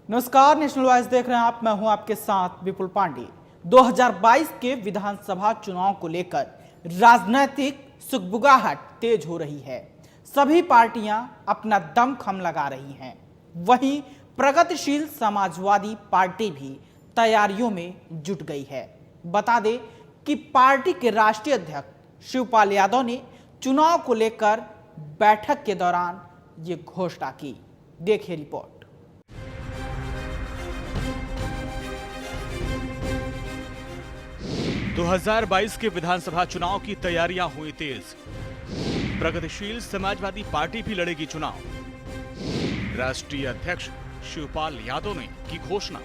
नमस्कार, national voice देख रहे हैं आप। मैं हूं आपके साथ विपुल पांडे। 2022 के विधानसभा चुनाव को लेकर राजनीतिक सुगबुगाहट तेज हो रही है। सभी पार्टियां अपना दमखम लगा रही हैं। वहीं प्रगतिशील समाजवादी पार्टी भी तैयारियों में जुट गई है। बता दें कि पार्टी के राष्ट्रीय अध्यक्ष शिवपाल यादव ने चुनाव को लेकर बैठक के दौरान ये घोषणा की। देखिए रिपोर्ट। 2022 के विधानसभा चुनाव की तैयारियां हुई तेज। प्रगतिशील समाजवादी पार्टी भी लड़ेगी चुनाव। राष्ट्रीय अध्यक्ष शिवपाल यादव ने की घोषणा।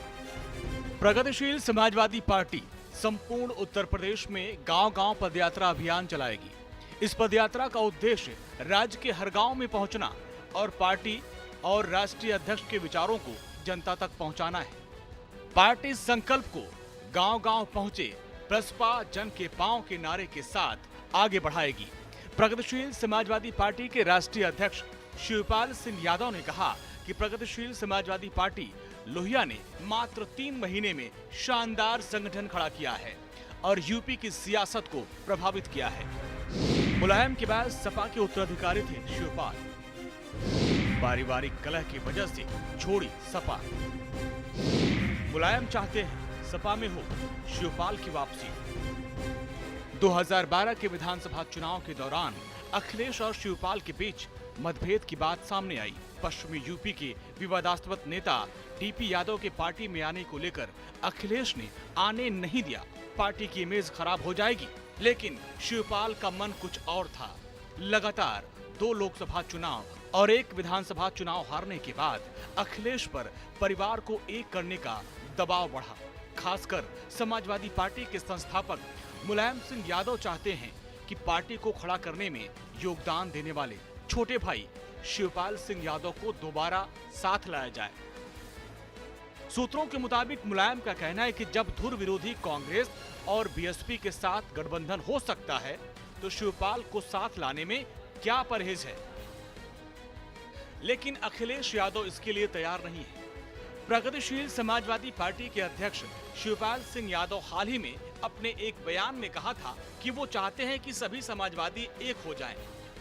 प्रगतिशील समाजवादी पार्टी संपूर्ण उत्तर प्रदेश में गांव-गांव पदयात्रा अभियान चलाएगी। इस पदयात्रा का उद्देश्य राज्य के हर गांव में पहुंचना और पार्टी और राष्ट्रीय अध्यक्ष के विचारों को जनता तक पहुंचाना है। पार्टी संकल्प को गांव-गांव पहुंचे बसपा जन के पांव के नारे के साथ आगे बढ़ाएगी। प्रगतिशील समाजवादी पार्टी के राष्ट्रीय अध्यक्ष शिवपाल सिंह यादव ने कहा कि प्रगतिशील समाजवादी पार्टी लोहिया ने मात्र 3 महीने में शानदार संगठन खड़ा किया है और यूपी की सियासत को प्रभावित किया है। मुलायम के बाद सपा के उत्तराधिकारी थे शिवपाल। पारिवारिक कलह की वजह से छोड़ी सपा। मुलायम चाहते हैं सपा में हो शिवपाल की वापसी। 2012 के विधानसभा चुनाव के दौरान अखिलेश और शिवपाल के बीच मतभेद की बात सामने आई। पश्चिमी यूपी के विवादास्पद नेता टीपी यादव के पार्टी में आने को लेकर अखिलेश ने आने नहीं दिया। पार्टी की इमेज खराब हो जाएगी, लेकिन शिवपाल का मन कुछ और था। लगातार 2 लोकसभा चुनाव और 1 विधानसभा चुनाव हारने के बाद अखिलेश पर परिवार को एक करने का दबाव बढ़ा। खासकर समाजवादी पार्टी के संस्थापक मुलायम सिंह यादव चाहते हैं कि पार्टी को खड़ा करने में योगदान देने वाले छोटे भाई शिवपाल सिंह यादव को दोबारा साथ लाया जाए। सूत्रों के मुताबिक मुलायम का कहना है कि जब धुर विरोधी कांग्रेस और बीएसपी के साथ गठबंधन हो सकता है तो शिवपाल को साथ लाने में क्या परहेज है, लेकिन अखिलेश यादव इसके लिए तैयार नहीं है। प्रगतिशील समाजवादी पार्टी के अध्यक्ष शिवपाल सिंह यादव हाल ही में अपने एक बयान में कहा था कि वो चाहते हैं कि सभी समाजवादी एक हो जाएं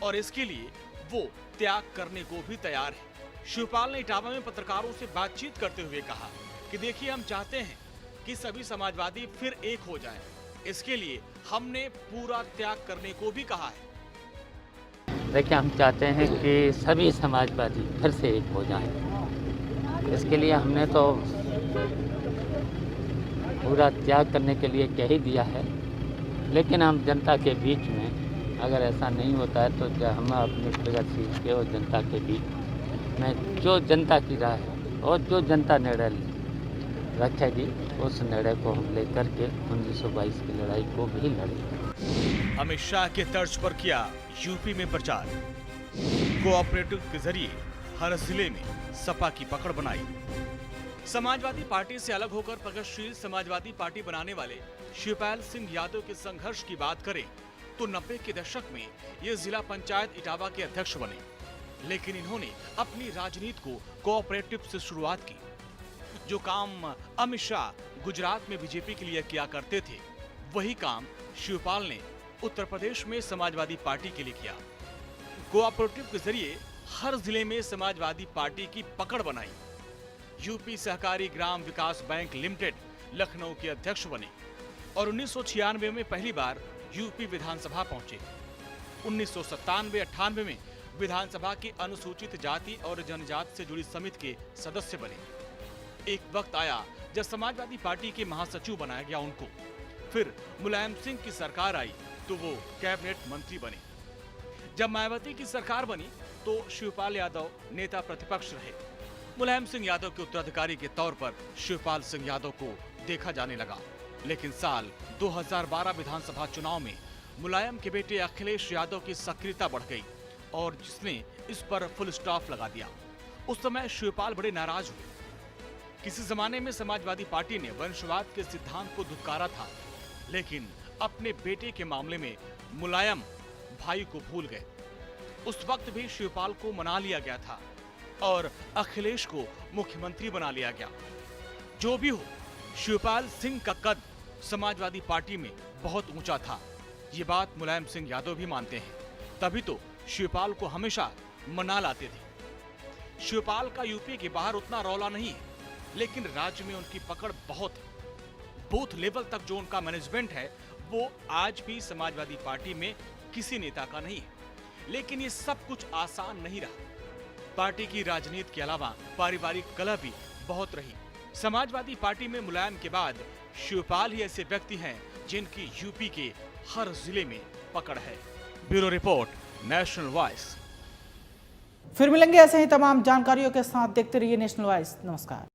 और इसके लिए वो त्याग करने को भी तैयार है। शिवपाल ने इटावा में पत्रकारों से बातचीत करते हुए कहा कि देखिए, हम चाहते हैं कि सभी समाजवादी फिर एक हो जाएं। इसके लिए हमने पूरा त्याग करने को भी कहा है। देखिए, हम चाहते हैं कि सभी समाजवादी फिर से एक हो जाएं। इसके लिए हमने तो पूरा त्याग करने के लिए कह ही दिया है, लेकिन हम जनता के बीच में अगर ऐसा नहीं होता है तो हम अपनी प्रगतिशील के और जनता के बीच में जो जनता की राय है और जो जनता निर्णय रखेगी उस निर्णय को हम लेकर के 1922 की लड़ाई को भी लड़ेंगे। अमित शाह के तर्ज पर किया यूपी में प्रचार। कोऑपरेटिव के जरिए हर जिले में सपा की पकड़ बनाई। समाजवादी पार्टी से अलग होकर प्रगतिशील समाजवादी पार्टी बनाने वाले शिवपाल सिंह यादव के संघर्ष की बात करें तो 90 के दशक में ये जिला पंचायत इटावा के अध्यक्ष बने, लेकिन इन्होंने अपनी राजनीति को कोऑपरेटिव से शुरुआत की। जो काम अमित शाह गुजरात में बीजेपी के लिए किया करते थे, वही काम शिवपाल ने उत्तर प्रदेश में समाजवादी पार्टी के लिए किया। कोऑपरेटिव के जरिए हर जिले में समाजवादी पार्टी की पकड़ बनाई। यूपी सहकारी ग्राम विकास बैंक लिमिटेड लखनऊ के अध्यक्ष बने और 1996 में पहली बार यूपी विधानसभा पहुंचे। 1997-98 में विधानसभा की अनुसूचित जाति और जनजाति से जुड़ी समिति के सदस्य बने। एक वक्त आया जब समाजवादी पार्टी के महासचिव बनाया गया उनको। फिर मुलायम सिंह की सरकार आई तो वो कैबिनेट मंत्री बने। जब मायावती की सरकार बनी तो शिवपाल यादव नेता प्रतिपक्ष रहे। मुलायम सिंह यादव के उत्तराधिकारी के तौर पर शिवपाल सिंह यादव को देखा जाने लगा, लेकिन साल 2012 विधानसभा चुनाव में मुलायम के बेटे अखिलेश यादव की सक्रियता बढ़ गई और जिसने इस पर फुल स्टॉप लगा दिया। उस समय शिवपाल बड़े नाराज हुए। किसी जमाने में समाजवादी पार्टी ने वंशवाद के सिद्धांत को धुतकारा था, लेकिन अपने बेटे के मामले में मुलायम भाई को भूल गए। उस वक्त भी शिवपाल को मना लिया गया था। और अखिलेश को मुख्यमंत्री बना लिया गया। जो भी हो, शिवपाल सिंह का कद समाजवादी पार्टी में बहुत ऊंचा था। ये बात मुलायम सिंह यादव भी मानते हैं। तभी तो शिवपाल को हमेशा मना लाते थे। शिवपाल का यूपी के बाहर उतना रौला नहीं है, लेकिन राज्य में उनकी पकड़ बहुत है। बूथ लेवल तक जो उनका मैनेजमेंट है वो आज भी समाजवादी पार्टी में किसी नेता का नहीं है। लेकिन ये सब कुछ आसान नहीं रहा। पार्टी की राजनीति के अलावा पारिवारिक कलह भी बहुत रही। समाजवादी पार्टी में मुलायम के बाद शिवपाल ही ऐसे व्यक्ति हैं जिनकी यूपी के हर जिले में पकड़ है। Bureau report, national voice. फिर मिलेंगे ऐसे ही तमाम जानकारियों के साथ। देखते रहिए नेशनल वॉइस। नमस्कार।